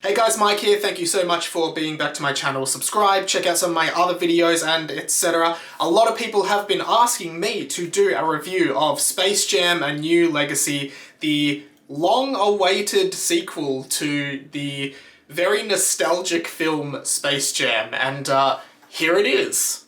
Hey guys, Mike here. Thank you so much for being back to my channel. Subscribe, check out some of my other videos and etc. A lot of people have been asking me to do a review of Space Jam: A New Legacy, the long-awaited sequel to the very nostalgic film Space Jam, and here it is.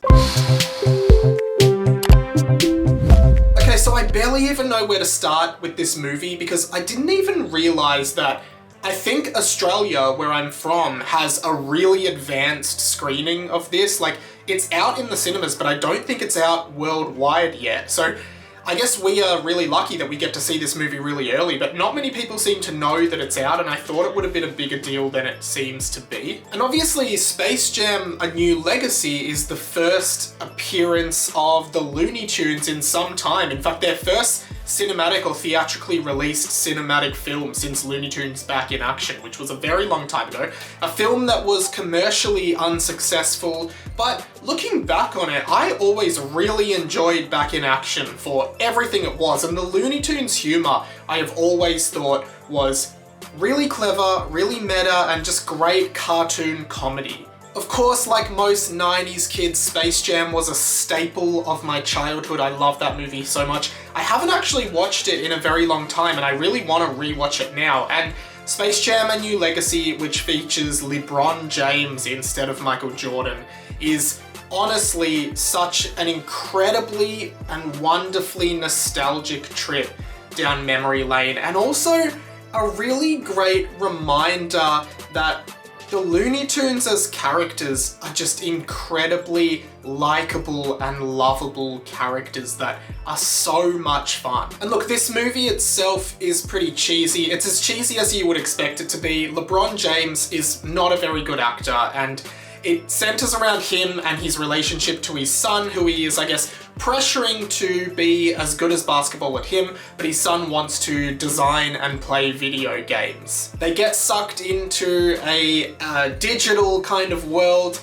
Okay, so I barely even know where to start with this movie because I didn't even realize that I think Australia, where I'm from, has a really advanced screening of this. Like, it's out in the cinemas, but I don't think it's out worldwide yet. So I guess we are really lucky that we get to see this movie really early, but not many people seem to know that it's out, and I thought it would have been a bigger deal than it seems to be. And obviously, Space Jam: A New Legacy is the first appearance of the Looney Tunes in some time. In fact, their first cinematic or theatrically released cinematic film since Looney Tunes Back in Action, which was a very long time ago. A film that was commercially unsuccessful, but looking back on it, I always really enjoyed Back in Action for everything it was, and the Looney Tunes humor I have always thought was really clever, really meta, and just great cartoon comedy. Of course, like most 90s kids, Space Jam was a staple of my childhood. I love that movie so much. I haven't actually watched it in a very long time, and I really want to rewatch it now. And Space Jam: A New Legacy, which features Lebron James instead of Michael Jordan, is honestly such an incredibly and wonderfully nostalgic trip down memory lane, and also a really great reminder that the Looney Tunes as characters are just incredibly likable and lovable characters that are so much fun. And look, this movie itself is pretty cheesy. It's as cheesy as you would expect it to be. LeBron James is not a very good actor, and it centers around him and his relationship to his son, who he is, I guess, pressuring to be as good as basketball at him, but his son wants to design and play video games. They get sucked into a digital kind of world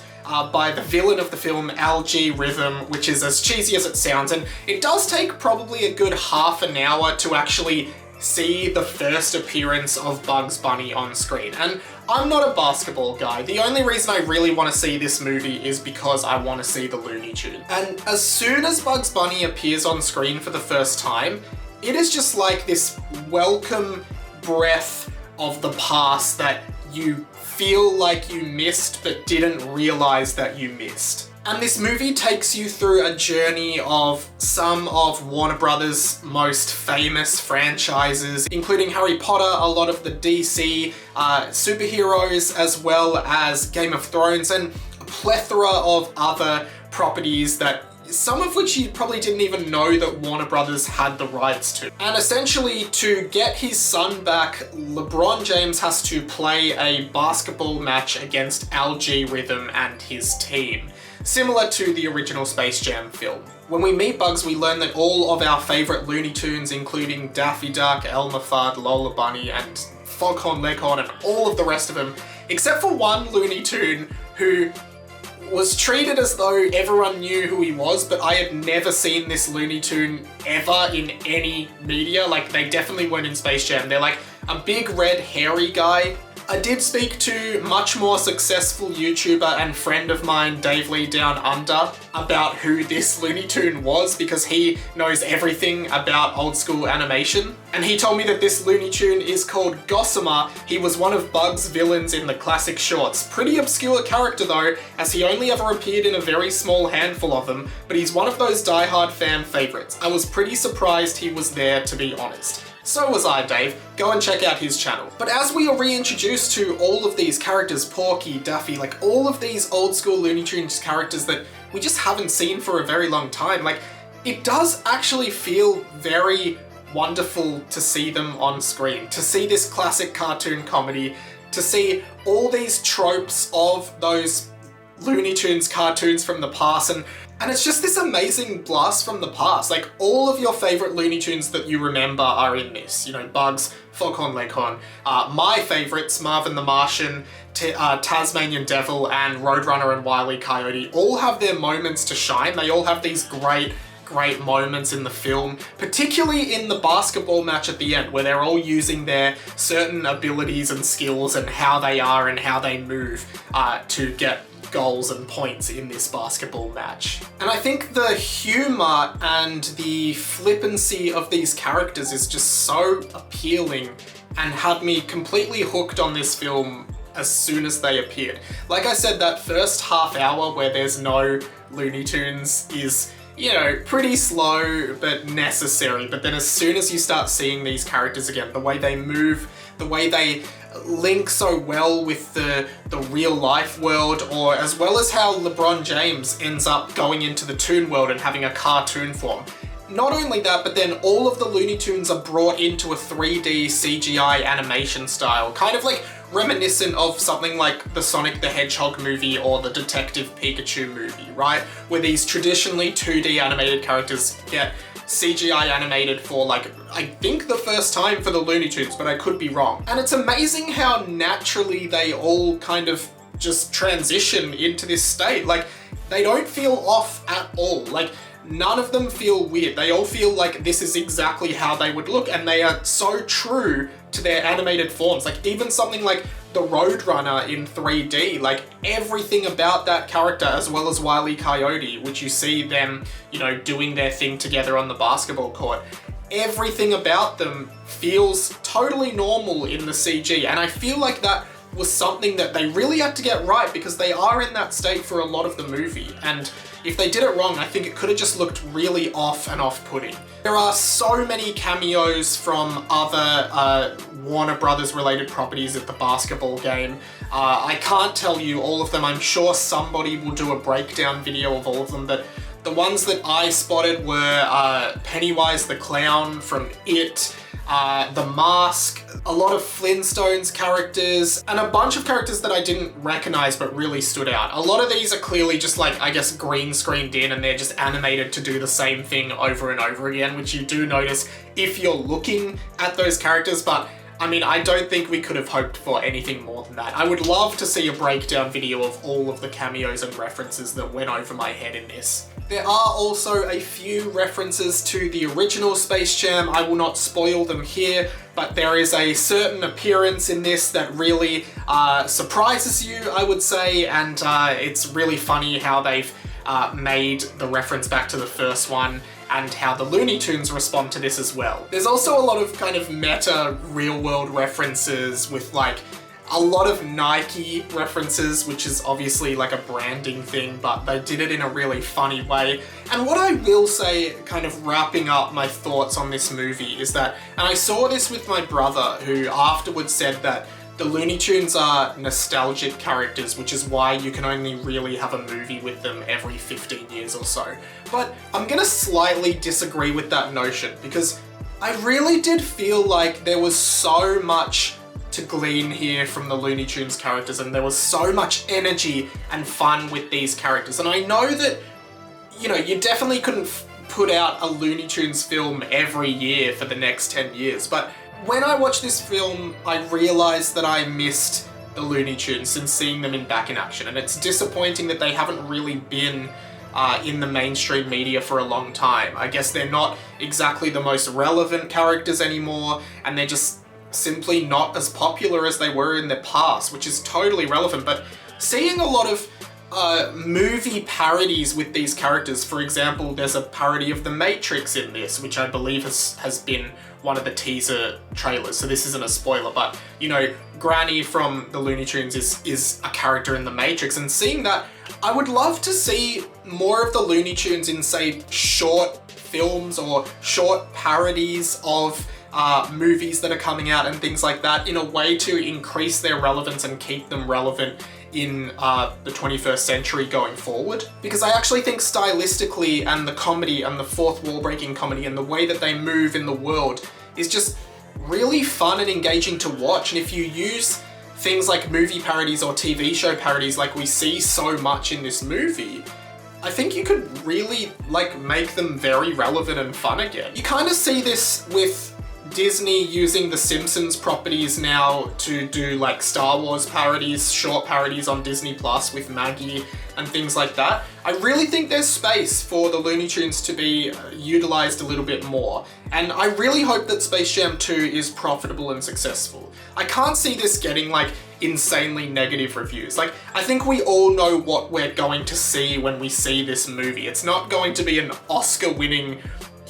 by the villain of the film, Algae Rhythm, which is as cheesy as it sounds, and it does take probably a good half an hour to actually see the first appearance of Bugs Bunny on screen. And I'm not a basketball guy. The only reason I really want to see this movie is because I want to see the Looney Tunes. And as soon as Bugs Bunny appears on screen for the first time, it is just like this welcome breath of the past that you feel like you missed but didn't realize that you missed. And this movie takes you through a journey of some of Warner Brothers' most famous franchises, including Harry Potter, a lot of the DC superheroes, as well as Game of Thrones, and a plethora of other properties that some of which you probably didn't even know that Warner Brothers had the rights to. And essentially, to get his son back, LeBron James has to play a basketball match against Algae Rhythm and his team, similar to the original Space Jam film. When we meet Bugs, we learn that all of our favourite Looney Tunes, including Daffy Duck, Elmer Fudd, Lola Bunny, and Foghorn Leghorn, and all of the rest of them, except for one Looney Tune who was treated as though everyone knew who he was, but I had never seen this Looney Tune ever in any media. Like, they definitely weren't in Space Jam. They're like a big red hairy guy. I did speak to much more successful YouTuber and friend of mine, Dave Lee Down Under, about who this Looney Tune was, because he knows everything about old school animation. And he told me that this Looney Tune is called Gossamer. He was one of Bugs' villains in the classic shorts. Pretty obscure character though, as he only ever appeared in a very small handful of them, but he's one of those die-hard fan favorites. I was pretty surprised he was there, to be honest. So was I, Dave. Go and check out his channel. But as we are reintroduced to all of these characters, Porky, Daffy, like all of these old school Looney Tunes characters that we just haven't seen for a very long time, like, it does actually feel very wonderful to see them on screen, to see this classic cartoon comedy, to see all these tropes of those Looney Tunes cartoons from the past, and it's just this amazing blast from the past. Like, all of your favorite Looney Tunes that you remember are in this. You know, Bugs, Foghorn Leghorn. My favorites, Marvin the Martian, Tasmanian Devil, and Roadrunner and Wile E. Coyote, all have their moments to shine. They all have these great great moments in the film, particularly in the basketball match at the end, where they're all using their certain abilities and skills and how they are and how they move to get goals and points in this basketball match. And I think the humor and the flippancy of these characters is just so appealing and had me completely hooked on this film as soon as they appeared. Like I said, that first half hour where there's no Looney Tunes is, you know, pretty slow but necessary. But then as soon as you start seeing these characters again, the way they move, the way they link so well with the real life world, or as well as how LeBron James ends up going into the toon world and having a cartoon form. Not only that, but then all of the Looney Tunes are brought into a 3D CGI animation style, kind of like reminiscent of something like the Sonic the Hedgehog movie or the Detective Pikachu movie, right? Where these traditionally 2D animated characters get CGI animated for, like, I think the first time for the Looney Tunes, but I could be wrong. And it's amazing how naturally they all kind of just transition into this state. Like, they don't feel off at all. Like, none of them feel weird. They all feel like this is exactly how they would look, and they are so true to their animated forms. Like, even something like the Roadrunner in 3D, like everything about that character, as well as Wile E. Coyote, which you see them, you know, doing their thing together on the basketball court, everything about them feels totally normal in the CG. And I feel like that was something that they really had to get right, because they are in that state for a lot of the movie. And if they did it wrong, I think it could have just looked really off and off-putting. There are so many cameos from other Warner Brothers related properties at the basketball game. I can't tell you all of them. I'm sure somebody will do a breakdown video of all of them, but the ones that I spotted were Pennywise the Clown from It, The Mask, a lot of Flintstones characters, and a bunch of characters that I didn't recognize but really stood out. A lot of these are clearly just like, I guess, green screened in, and they're just animated to do the same thing over and over again, which you do notice if you're looking at those characters, but I mean, I don't think we could have hoped for anything more than that. I would love to see a breakdown video of all of the cameos and references that went over my head in this. There are also a few references to the original Space Jam. I will not spoil them here, but there is a certain appearance in this that really surprises you, I would say, and it's really funny how they've made the reference back to the first one, and how the Looney Tunes respond to this as well. There's also a lot of kind of meta real-world references with, like, a lot of Nike references, which is obviously like a branding thing, but they did it in a really funny way. And what I will say, kind of wrapping up my thoughts on this movie, is that, and I saw this with my brother, who afterwards said that the Looney Tunes are nostalgic characters, which is why you can only really have a movie with them every 15 years or so. But I'm gonna slightly disagree with that notion, because I really did feel like there was so much to glean here from the Looney Tunes characters, and there was so much energy and fun with these characters. And I know that, you know, you definitely couldn't put out a Looney Tunes film every year for the next 10 years, but when I watched this film, I realized that I missed the Looney Tunes since seeing them back in action, and it's disappointing that they haven't really been in the mainstream media for a long time. I guess they're not exactly the most relevant characters anymore, and they're just simply not as popular as they were in the past, which is totally relevant. But seeing a lot of movie parodies with these characters, for example, there's a parody of The Matrix in this, which I believe has been one of the teaser trailers, so this isn't a spoiler, but, you know, Granny from the Looney Tunes is a character in The Matrix, and seeing that, I would love to see more of the Looney Tunes in, say, short films or short parodies of movies that are coming out and things like that, in a way to increase their relevance and keep them relevant in the 21st century going forward. Because I actually think stylistically, and the comedy and the fourth wall breaking comedy and the way that they move in the world is just really fun and engaging to watch. And if you use things like movie parodies or TV show parodies like we see so much in this movie, I think you could really, like, make them very relevant and fun again. You kind of see this with Disney using the Simpsons properties now to do like Star Wars parodies, short parodies on Disney Plus with Maggie and things like that. I really think there's space for the Looney Tunes to be utilized a little bit more. And I really hope that Space Jam 2 is profitable and successful. I can't see this getting like insanely negative reviews. Like, I think we all know what we're going to see when we see this movie. It's not going to be an Oscar-winning,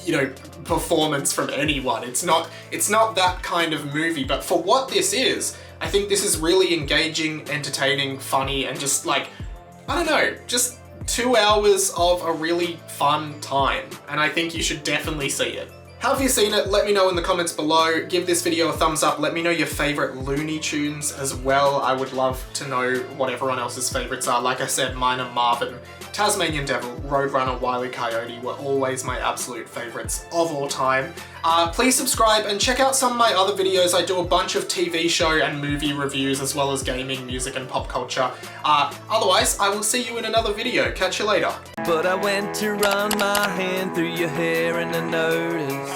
you know, performance from anyone. It's not that kind of movie, but for what this is, I think this is really engaging, entertaining, funny, and just like, I don't know, just 2 hours of a really fun time, and I think you should definitely see it. How have you seen it? Let me know in the comments below. Give this video a thumbs up. Let me know your favorite Looney Tunes as well. I would love to know what everyone else's favorites are. Like I said, mine are Marvin, Tasmanian Devil, Roadrunner, Wile E. Coyote were always my absolute favorites of all time. Please subscribe and check out some of my other videos. I do a bunch of TV show and movie reviews as well as gaming, music, and pop culture. Otherwise, I will see you in another video. Catch you later. But I went to run my hand through your hair and I noticed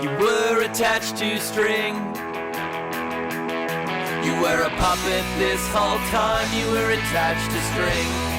you were attached to string. You were a puppet this whole time, you were attached to string.